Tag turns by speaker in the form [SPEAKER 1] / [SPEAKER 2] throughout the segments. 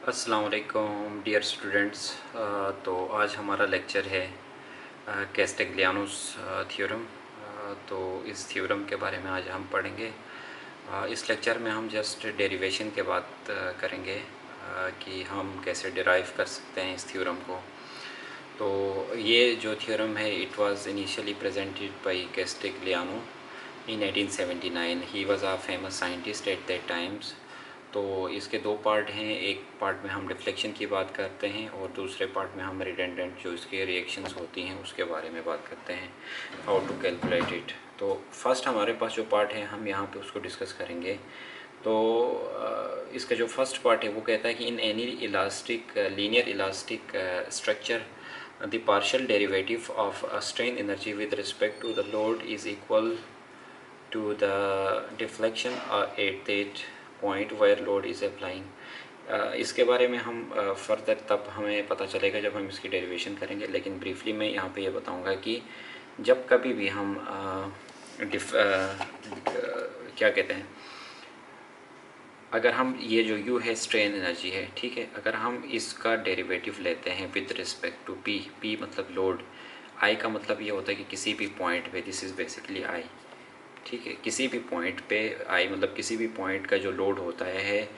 [SPEAKER 1] अस्सलाम वालेकुम dear students. तो आज हमारा लेक्चर है कैस्टेग्लियानोस थ्योरम। तो इस थ्योरम के बारे में आज हम पढ़ेंगे। इस लेक्चर में हम जस्ट डेरिवेशन के बात करेंगे कि हम कैसे डिराइव कर सकते हैं इस थ्योरम को। तो ये जो थ्योरम है it was initially presented by Castigliano in 1879। He was a famous scientist at that times. तो इसके दो पार्ट हैं, एक पार्ट में हम डिफ्लेक्शन की बात करते हैं और दूसरे पार्ट में हम रिडंडेंट जो इसके रिएक्शंस होती हैं उसके बारे में बात करते हैं, हाउ टू कैलकुलेट इट। तो फर्स्ट हमारे पास जो पार्ट है हम यहाँ पे उसको डिस्कस करेंगे। तो इसका जो फर्स्ट पार्ट है वो कहता है कि in any elastic linear elastic structure the partial derivative of a strain energy with respect to the load is equal to the deflection at that point where load is applying। इसके बारे में हम further तब हमें पता चलेगा जब हम इसकी डेरिवेशन करेंगे, लेकिन ब्रीफली मैं यहाँ पे ये बताऊँगा कि जब कभी भी हम क्या कहते हैं, अगर हम ये जो u है स्ट्रेन एनर्जी है, ठीक है, अगर हम इसका डेरिवेटिव लेते हैं with respect to p, p मतलब लोड, i का मतलब ये होता है कि किसी भी पॉइंट पे, दिस इज़ बेसिकली i, ठीक है, किसी भी पॉइंट पे i मतलब किसी भी पॉइंट का जो लोड होता है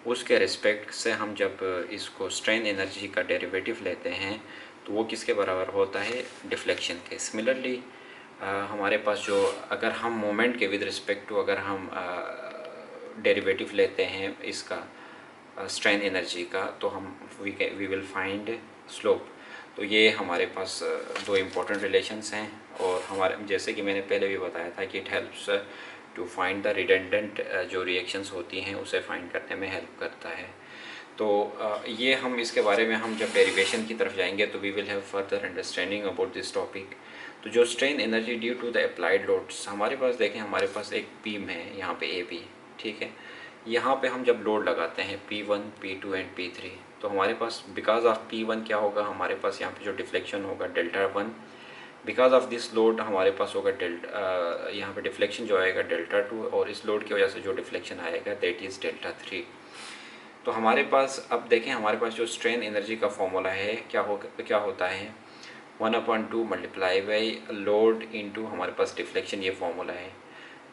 [SPEAKER 1] उसके रिस्पेक्ट से हम जब इसको स्ट्रेन एनर्जी का डेरिवेटिव लेते हैं तो वो किसके बराबर होता है, डिफ्लेक्शन के। सिमिलरली हमारे पास जो अगर हम मोमेंट के विद रिस्पेक्ट टू अगर हम डेरिवेटिव लेते हैं इसका स्ट्रेन एनर्जी का तो हम वी विल फाइंड स्लोप। तो ये हमारे पास दो इम्पोर्टेंट रिलेशंस हैं और हमारे जैसे कि मैंने पहले भी बताया था कि it helps to find the redundant जो रिएक्शंस होती हैं उसे फाइंड करने में हेल्प करता है। तो ये हम इसके बारे में हम जब डेरिवेशन की तरफ जाएंगे तो we will have further understanding about this topic. तो जो strain energy due to the applied loads, हमारे पास देखें हमारे पास एक बीम है यहाँ पे ए बी, ठीक है, यहाँ पे हम जब लोड लगाते हैं P1, P2 एंड P3 तो हमारे पास बिकॉज ऑफ P1 क्या होगा, हमारे पास यहाँ पे जो डिफ्लेक्शन होगा delta 1, because of this load हमारे पास होगा डेल्टा, यहाँ पे डिफ्लेक्शन जो आएगा डेल्टा 2 और इस लोड की वजह से जो डिफ्लेक्शन आएगा दैट इज़ डेल्टा 3। तो हमारे पास अब देखें हमारे पास जो स्ट्रेन एनर्जी का फॉर्मूला है क्या होता है, 1/2 मल्टीप्लाई बाई लोड इंटू हमारे पास डिफ्लेक्शन, ये फॉर्मूला है।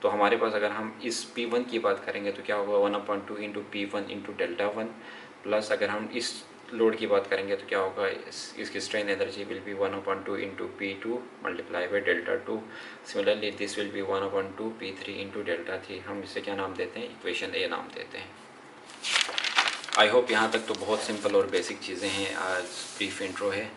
[SPEAKER 1] तो हमारे पास अगर हम इस P1 की बात करेंगे तो क्या होगा, 1/2 into P1 into delta 1, plus अगर हम इस लोड की बात करेंगे तो क्या होगा, इसकी strain energy will be 1/2 into P2 multiply by delta 2। Similarly this will be 1/2 P3 into delta 3। हम इसे क्या नाम देते हैं, इक्वेशन ए नाम देते हैं। आई होप यहाँ तक तो बहुत सिंपल और बेसिक चीज़ें हैं, आज ब्रीफ इंट्रो है।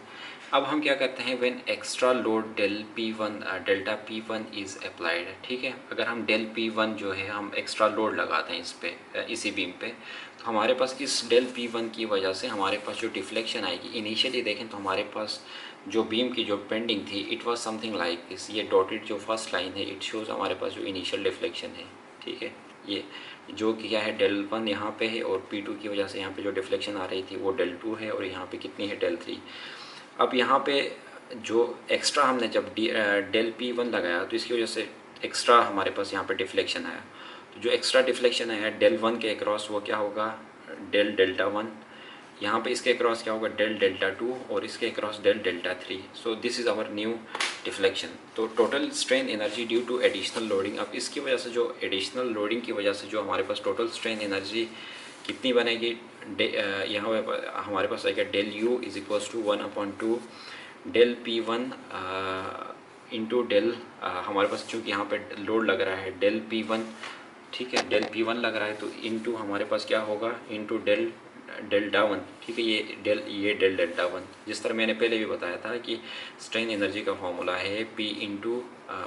[SPEAKER 1] अब हम क्या करते हैं, when extra load delta P1 is applied, ठीक है, अगर हम डेल P1 जो है हम एक्स्ट्रा लोड लगाते हैं इस पे इसी बीम पे तो हमारे पास इस डेल P1 की वजह से हमारे पास जो डिफ्लेक्शन आएगी, इनिशियली देखें तो हमारे पास जो बीम की जो पेंडिंग थी it was something like this, ये डॉटेड जो फर्स्ट लाइन है इट शोज़ हमारे पास जो इनिशियल डिफ्लेक्शन है, ठीक है, ये जो किया है डेल 1 यहाँ पे है और P2 की वजह से यहाँ पे जो डिफ्लेक्शन आ रही थी वो डेल 2 है और यहाँ पे कितनी है, डेल 3। अब यहाँ पे जो एक्स्ट्रा हमने जब डेल P1 लगाया तो इसकी वजह से एक्स्ट्रा हमारे पास यहाँ पे डिफ्लेक्शन आया। तो जो एक्स्ट्रा डिफ्लेक्शन आया डेल 1 के अक्रॉस वो क्या होगा, डेल डेल्टा 1, यहाँ पे इसके अक्रॉस क्या होगा, डेल डेल्टा 2 और इसके across del delta 3। So this is our new deflection. तो total strain energy due to additional loading, अब इसकी वजह से जो एडिशनल लोडिंग की वजह से जो हमारे पास टोटल स्ट्रेन एनर्जी कितनी बनेगी, यहाँ पे हमारे पास आएगा del U is equals to 1/2 del P1 into del, हमारे पास चूँकि यहाँ पे लोड लग रहा है डेल P1, ठीक है, डेल P1 लग रहा है तो इंटू हमारे पास क्या होगा, इंटू डेल डेल्टा 1, ठीक है, ये डेल डेल्टा 1। जिस तरह मैंने पहले भी बताया था कि स्ट्रेन एनर्जी का फॉर्मूला है P into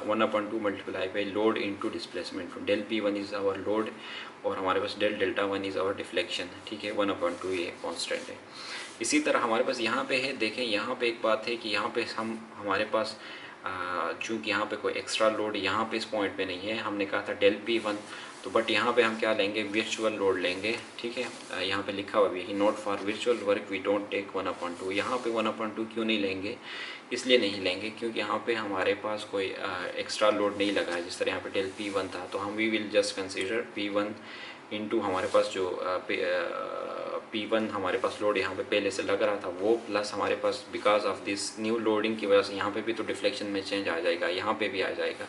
[SPEAKER 1] 1/2 multiply by load into displacement. Del P1 is our load और हमारे पास del delta 1 is our deflection, ठीक है, 1/2 ये कांस्टेंट है। इसी तरह हमारे पास यहाँ पे है, देखें यहाँ पे एक बात है कि यहाँ पे हमारे पास चूँकि यहाँ पे कोई एक्स्ट्रा लोड यहाँ पे इस पॉइंट पे नहीं है, हमने कहा था डेल P1, तो बट यहाँ पे हम क्या लेंगे, वर्चुअल लोड लेंगे, ठीक है, यहाँ पे लिखा हुआ भी है note for virtual work we don't take 1/2। यहाँ पे 1/2 क्यों नहीं लेंगे, इसलिए नहीं लेंगे क्योंकि यहाँ पे हमारे पास कोई एक्स्ट्रा लोड नहीं लगा है, जिस तरह यहाँ पे डेल P1 था। तो हम we will just consider P1 into हमारे पास जो P1 हमारे पास लोड यहाँ पे पहले से लग रहा था वो, प्लस हमारे पास because of this new loading की वजह से यहाँ पे भी तो डिफ्लेक्शन में चेंज आ जाएगा, यहाँ पे भी आ जाएगा।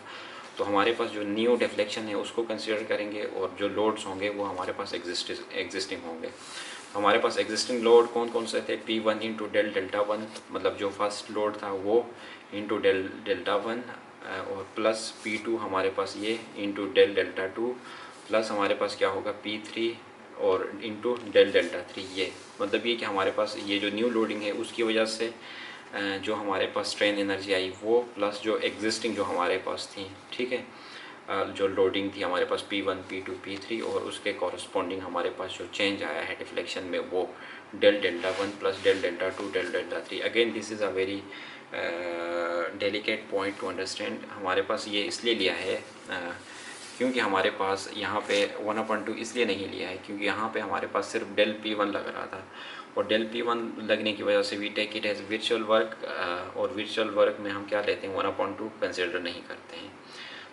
[SPEAKER 1] तो हमारे पास जो न्यू डिफ्लेक्शन है उसको कंसिडर करेंगे और जो लोड्स होंगे वो हमारे पास एग्जिस्टिंग होंगे। हमारे पास एग्जिस्टिंग लोड कौन कौन से थे, P1 into del delta one, मतलब जो फर्स्ट लोड था वो इंटू डेल डेल्टा वन, और प्लस P2 हमारे पास ये into del delta two, plus हमारे पास क्या होगा P3 और इंटू डेल डेल्टा थ्री। ये मतलब ये कि हमारे पास ये जो न्यू लोडिंग है उसकी वजह से जो हमारे पास स्ट्रेन एनर्जी आई वो, प्लस जो एग्जिस्टिंग जो हमारे पास थी, ठीक है, जो लोडिंग थी हमारे पास P1 P2 P3 और उसके कॉरस्पॉन्डिंग हमारे पास जो चेंज आया है डिफ्लेक्शन में वो del delta one plus del delta two del delta three. Again this is a very delicate point to understand. हमारे पास ये इसलिए लिया है क्योंकि हमारे पास यहाँ पे 1/2 इसलिए नहीं लिया है क्योंकि यहाँ पे हमारे पास सिर्फ डेल P1 लग रहा था, और डेल P1 लगने की वजह से we take it as virtual work, और वर्चुअल वर्क में हम क्या लेते हैं 1/2 कंसिडर नहीं करते हैं।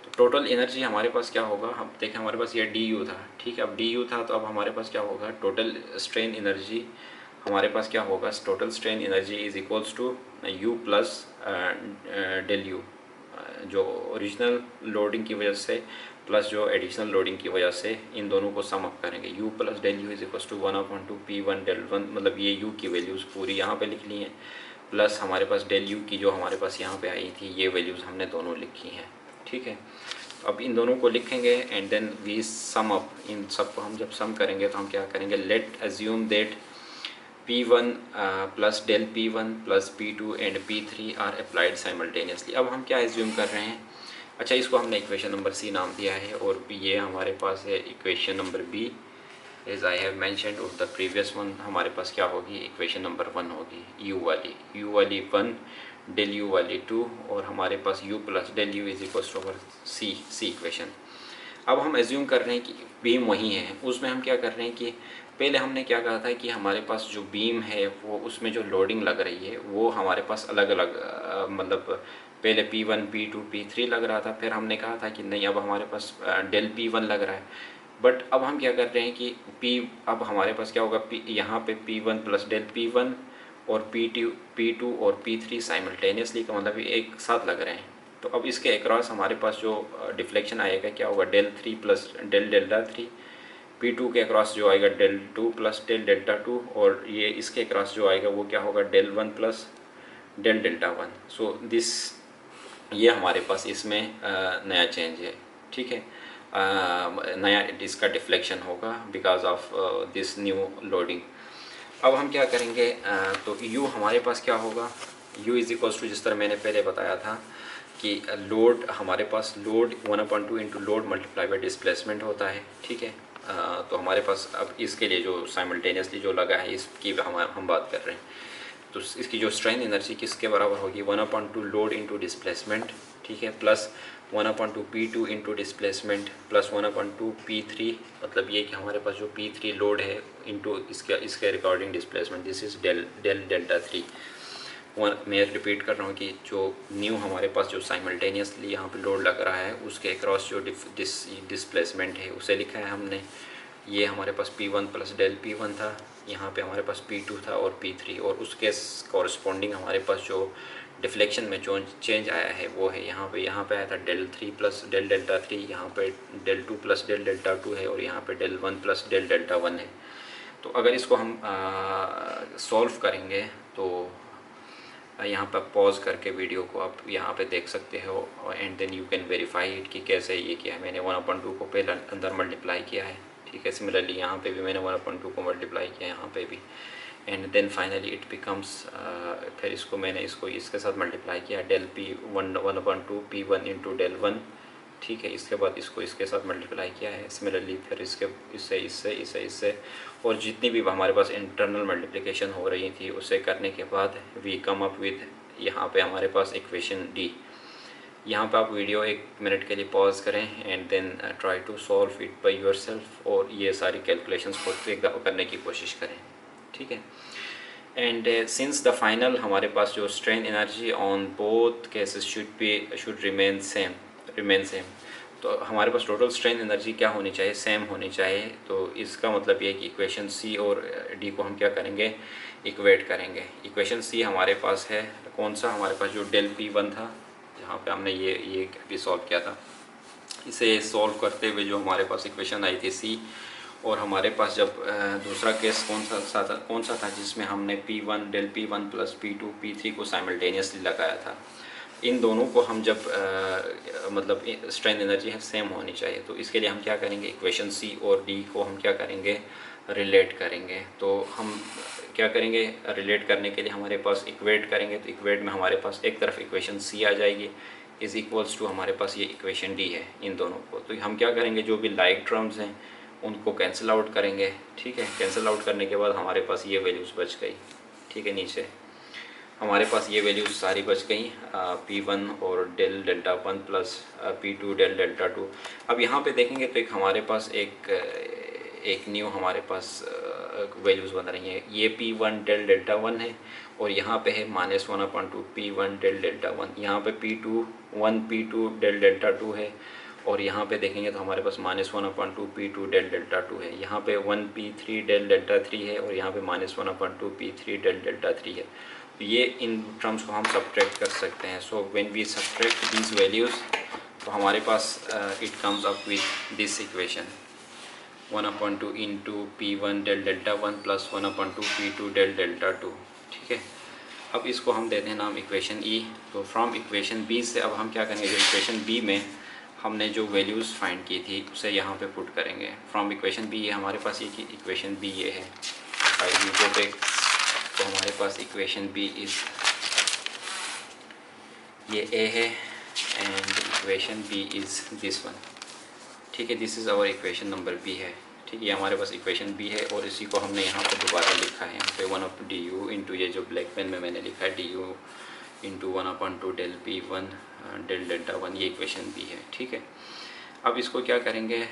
[SPEAKER 1] तो टोटल एनर्जी हमारे पास क्या होगा, हम देखें हमारे पास ये DU था, ठीक है, अब DU था तो अब हमारे पास क्या होगा, टोटल स्ट्रेन एनर्जी हमारे पास क्या होगा, total strain energy is equals to U plus del U, जो ओरिजिनल लोडिंग की वजह से प्लस जो एडिशनल लोडिंग की वजह से इन दोनों को सम अप करेंगे। U plus del U is equal to 1/2 P1 del one, मतलब ये U की वैल्यूज़ पूरी यहाँ पे लिख ली हैं, प्लस हमारे पास डेल यू की जो हमारे पास यहाँ पे आई थी ये वैल्यूज़ हमने दोनों लिखी हैं, ठीक है। अब इन दोनों को लिखेंगे and then we sum up, इन सब को हम जब सम करेंगे तो हम क्या करेंगे, let assume that P1 plus del P1 plus P2 and P3 are applied simultaneously. अब हम क्या एज्यूम कर रहे हैं, अच्छा इसको हमने इक्वेशन नंबर C नाम दिया है, और ये हमारे पास है equation number B, as I have mentioned of the previous one. हमारे पास क्या होगी, इक्वेशन नंबर 1 होगी, U वाली 1, डेल U वाली 2, और हमारे पास U plus del U is equal to C equation. अब हम एज्यूम कर रहे हैं कि बीम वही है, उसमें हम क्या कर रहे हैं कि पहले हमने क्या कहा था कि हमारे पास जो बीम है वो उसमें जो लोडिंग लग रही है वो हमारे पास अलग अलग, मतलब पहले P1 P2 P3 लग रहा था, फिर हमने कहा था कि नहीं अब हमारे पास डेल P1 लग रहा है। बट अब हम क्या कर रहे हैं कि अब हमारे पास क्या होगा, यहाँ पे P1 प्लस डेल P1 और P2 और P3 साइमल्टेनियसली का मतलब एक साथ लग रहे हैं। तो अब इसके अक्रॉस हमारे पास जो डिफ्लेक्शन आएगा क्या होगा, del 3 plus del delta 3, P2 के अक्रॉस जो आएगा डेल 2 प्लस डेल डेल्टा 2, और ये इसके अक्रॉस जो आएगा वो क्या होगा, del 1 plus del delta 1। So this ये हमारे पास इसमें नया चेंज है, ठीक है, नया इसका डिफ्लेक्शन होगा because of this new loading. अब हम क्या करेंगे, तो U हमारे पास क्या होगा, U इज इक्वल्स टू जिस तरह मैंने पहले बताया था कि लोड हमारे पास load 1/2 into load multiply by displacement होता है, ठीक है। तो हमारे पास अब इसके लिए जो साइमल्टेनियसली जो लगा है इसकी हम बात कर रहे हैं, तो इसकी जो स्ट्रेन एनर्जी किसके बराबर होगी, 1/2 लोड इंटू डिस्प्लेसमेंट, ठीक है, plus 1/2 P2 into displacement plus 1/2 P3, मतलब ये कि हमारे पास जो P3 लोड है इंटू इसके recording displacement, this is del delta 3। मैं रिपीट कर रहा हूँ कि जो न्यू हमारे पास जो साइमल्टेनियसली यहाँ पे लोड लग रहा है उसके अक्रॉस जो डिस्प्लेसमेंट है उसे लिखा है हमने। ये हमारे पास P1 प्लस डेल P1 था, यहाँ पे हमारे पास P2 था और P3, और उसके कॉरस्पॉन्डिंग हमारे पास जो डिफ्लेक्शन में जो चेंज आया है वो है यहाँ पे आया था डेल 3 प्लस डेल डेल्टा 3, यहाँ पे डेल 2 प्लस डेल डेल्टा 2 है, और यहाँ पे डेल 1 प्लस डेल डेल्टा 1 है। तो अगर इसको हम सॉल्व करेंगे तो यहाँ पर पॉज करके वीडियो को आप यहाँ पे देख सकते हो, and then you can verify it कि कैसे ये किया है। मैंने 1/2 को पहले अंदर मल्टीप्लाई किया है, ठीक है, सिमिलरली यहाँ पे भी मैंने 1/2 को मल्टीप्लाई किया यहाँ पे भी, and then finally it becomes, फिर इसको मैंने इसके साथ मल्टीप्लाई किया del P1 1/2 P1 into del 1, ठीक है, इसके बाद इसको इसके साथ मल्टीप्लाई किया है सिमिलरली, फिर इससे और जितनी भी हमारे पास इंटरनल मल्टीप्लिकेशन हो रही थी उसे करने के बाद वी कम अप विद यहाँ पे हमारे पास इक्वेशन D। यहाँ पे आप वीडियो 1 मिनट के लिए पॉज करें and then try to solve it by yourself, और ये सारी कैलकुलेशंस खुद करने की कोशिश करें, ठीक है। एंड सिंस द फाइनल हमारे पास जो strain energy on both cases should remain same, तो हमारे पास टोटल स्ट्रेन एनर्जी क्या होनी चाहिए, सेम होनी चाहिए। तो इसका मतलब ये कि इक्वेशन सी और डी को हम क्या करेंगे, इक्वेट करेंगे। इक्वेशन सी हमारे पास है कौन सा, हमारे पास जो डेल पी वन था, जहाँ पे हमने ये अभी सॉल्व किया था, इसे सॉल्व करते हुए जो हमारे पास इक्वेशन आई थी सी, और हमारे पास जब दूसरा केस कौन सा था जिसमें हमने P1 del P1 plus P2 P3 को साइमल्टेनियसली लगाया था। इन दोनों को हम जब मतलब स्ट्रेन एनर्जी है सेम होनी चाहिए, तो इसके लिए हम क्या करेंगे, इक्वेशन सी और डी को हम क्या करेंगे, रिलेट करेंगे। तो हम क्या करेंगे, रिलेट करने के लिए हमारे पास इक्वेट करेंगे, तो इक्वेट में हमारे पास एक तरफ इक्वेशन सी आ जाएगी इज़ इक्वल्स टू हमारे पास ये इक्वेशन डी है इन दोनों को। तो हम क्या करेंगे, जो भी लाइक टर्म्स हैं उनको कैंसिल आउट करेंगे, ठीक है। कैंसिल आउट करने के बाद हमारे पास ये वैल्यूज़ बच गई, ठीक है। नीचे हमारे पास ये वैल्यूज़ सारी बच गई, P1 और del delta 1 plus P2 del delta 2। अब यहाँ पे देखेंगे तो एक हमारे पास एक न्यू हमारे पास वैल्यूज़ बन रही हैं। ये P1 डेल डेल्टा 1 है और यहाँ पे है -1/2 P1 डेल डेल्टा 1। यहाँ पे P2 डेल डेल्टा 2 है और यहाँ पे देखेंगे तो हमारे पास -1/2 P2 डेल डेल्टा 2 है। यहाँ पे 1P3 डेल डेल्टा 3 है और यहाँ पे -1/2 P3 डेल डेल्टा 3 है। तो ये इन टर्म्स को हम सब्ट्रैक्ट कर सकते हैं। So when we subtract these values, तो हमारे पास it comes up with this equation 1/2 into P1 del delta 1 plus 1/2 P2 del delta 2, ठीक है। अब इसको हम देते हैं नाम इक्वेशन ई। तो फ्रॉम इक्वेशन बी से अब हम क्या करेंगे, जो इक्वेशन बी में हमने जो वैल्यूज़ फाइंड की थी उसे यहाँ पे पुट करेंगे। फ्रॉम इक्वेशन बी ये हमारे पास ये इक्वेशन बी ये है, तो हमारे पास इक्वेशन बी इज़ ये ए है and equation B is this one, ठीक है। This is our equation number B है, ठीक है। ये हमारे पास इक्वेशन बी है और इसी को हमने यहाँ पर दोबारा लिखा है, यहाँ पे 1/du इंटू ये जो ब्लैक पेन में मैंने लिखा है du into 1/2 del P1 del delta 1, ये इक्वेशन बी है, ठीक है। अब इसको क्या करेंगे,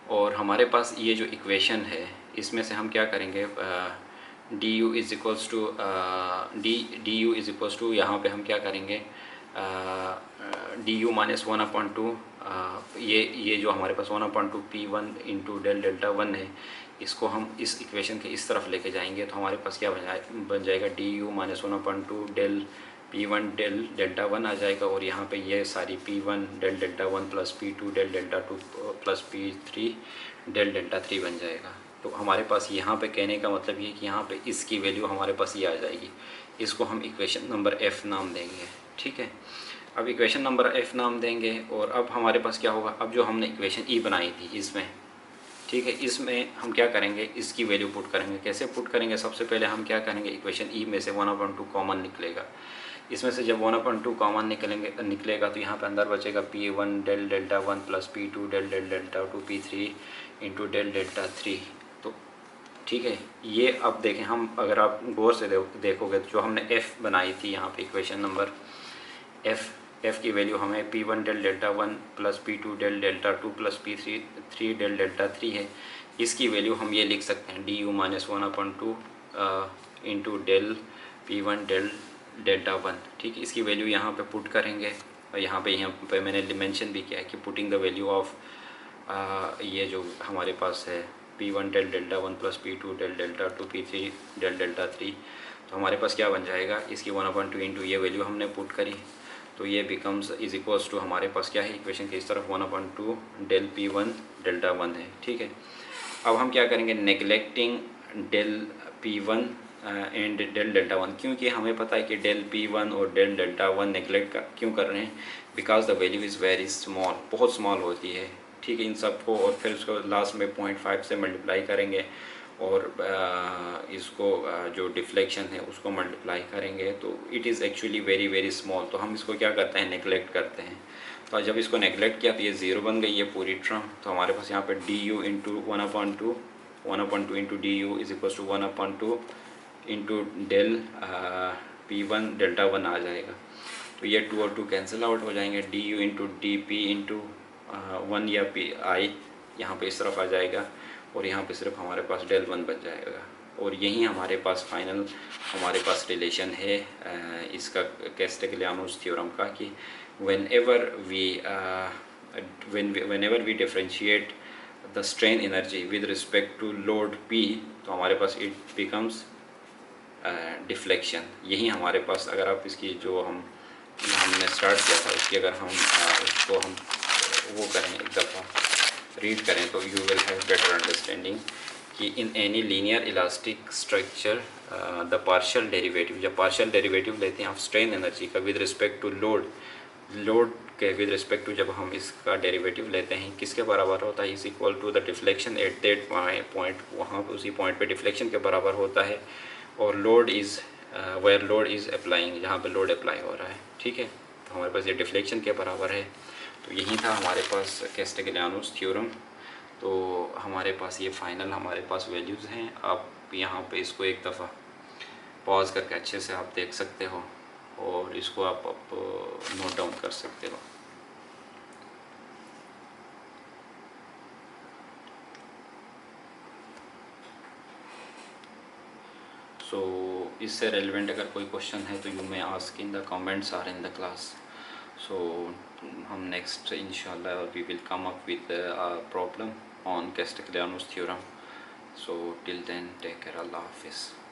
[SPEAKER 1] और हमारे पास ये जो इक्वेशन है इसमें से हम क्या करेंगे, du is equals to du is equals to, यहाँ पे हम क्या करेंगे, du माइनस 1/2 ये जो हमारे पास 1/2 P1 इंटू डेल डेल्टा 1 है, इसको हम इस इक्वेशन के इस तरफ लेके जाएंगे तो हमारे पास क्या बन जाएगा du minus 1/2 del P1 del delta 1 आ जाएगा और यहाँ पे ये सारी P1 del delta 1 plus P2 del delta 2 plus P3 del delta 3 बन जाएगा। तो हमारे पास यहाँ पे कहने का मतलब ये कि यहाँ पे इसकी वैल्यू हमारे पास ये आ जाएगी। इसको हम इक्वेशन नंबर F नाम देंगे, ठीक है। अब इक्वेशन नंबर F नाम देंगे और अब हमारे पास क्या होगा, अब जो हमने इक्वेशन E बनाई थी इसमें, ठीक है, इसमें हम क्या करेंगे, इसकी वैल्यू पुट करेंगे। कैसे पुट करेंगे, सबसे पहले हम क्या करेंगे, इक्वेशन E में से 1/2 कॉमन निकलेगा। इसमें से जब 1/2 कॉमन निकलेगा तो यहाँ पे अंदर बचेगा P1 del delta 1 plus P2 del delta 2 P3 into del delta 3। तो ठीक है, ये अब देखें हम, अगर आप गौर से देखोगे तो जो हमने F बनाई थी यहाँ पे इक्वेशन नंबर F की वैल्यू हमें P1 del delta 1 plus P2 del delta 2 plus P3 del delta 3 है। इसकी वैल्यू हम ये लिख सकते हैं du minus 1/2 into del P1 del delta 1, ठीक है। इसकी वैल्यू यहाँ पे पुट करेंगे और यहाँ पे मैंने मेंशन भी किया है कि पुटिंग द वैल्यू ऑफ ये जो हमारे पास है P1 del delta 1 plus P2 del delta 2 P3 del delta 3, तो हमारे पास क्या बन जाएगा, इसकी 1/2 इंटू ये वैल्यू हमने पुट करी तो ये बिकम्स इज इक्वल्स टू, हमारे पास क्या है इक्वेशन के इस तरफ 1/2 डेल P1 डेल्टा 1 है, ठीक है। अब हम क्या करेंगे, neglecting del P1 and del delta 1, क्योंकि हमें पता है कि डेल P1 और डेल डेल्टा 1 नेगलेक्ट क्यों कर रहे हैं, because the value is very small, बहुत स्मॉल होती है, ठीक है। इन सबको और फिर उसको लास्ट में 0.5 से मल्टीप्लाई करेंगे और इसको जो डिफ्लेक्शन है उसको मल्टीप्लाई करेंगे तो it is actually very very small. तो हम इसको क्या करते हैं, नेगलेक्ट करते हैं। तो जब इसको नेगलेक्ट किया तो ये ज़ीरो बन गई ये पूरी टर्म। तो हमारे पास यहाँ पे du into 1/2 into du is equal to 1/2 into del P1 delta 1 आ जाएगा। तो ये 2 और 2 कैंसिल आउट हो जाएंगे, du इंटू dp इंटू 1 या pi यहाँ पे इस तरफ आ जाएगा और यहाँ पे सिर्फ हमारे पास डेल 1 बच जाएगा। और यही हमारे पास फाइनल हमारे पास रिलेशन है इसका कैस्टेग्लियानोस थ्योरम का, कि whenever we whenever we differentiate the strain energy with respect to load P, तो हमारे पास it becomes डिफ्लेक्शन। यही हमारे पास, अगर आप इसकी जो हमने स्टार्ट किया था उसकी अगर हम उसको हम वो करें, एक दफ़ा रीड करें, तो you will have better understanding कि in any linear elastic structure the partial derivative, जब पार्शियल डेरिवेटिव लेते हैं आप स्ट्रेन एनर्जी का विद रिस्पेक्ट टू लोड के विद रिस्पेक्ट टू, जब हम इसका डेरिवेटिव लेते हैं किसके बराबर होता है, is equal to the deflection at that point, वहाँ उसी पॉइंट पे डिफ्लेक्शन के बराबर होता है, और load is where load is applying, जहाँ पे लोड अप्लाई हो रहा है, ठीक है। तो हमारे पास ये डिफ्लेक्शन के बराबर है। तो यही था हमारे पास कैस्टिग्लियानोस थ्योरम। तो हमारे पास ये फाइनल हमारे पास वैल्यूज़ हैं। आप यहाँ पे इसको एक दफ़ा पॉज करके अच्छे से आप देख सकते हो और इसको आप नोट डाउन कर सकते हो। सो इससे रेलिवेंट अगर कोई क्वेश्चन है तो you may ask in the comments or in the class. So हम नेक्स्ट इंशाल्लाह we will come up with a problem on Castigliano's theorem. So till then take care, अल्लाह हाफिज़।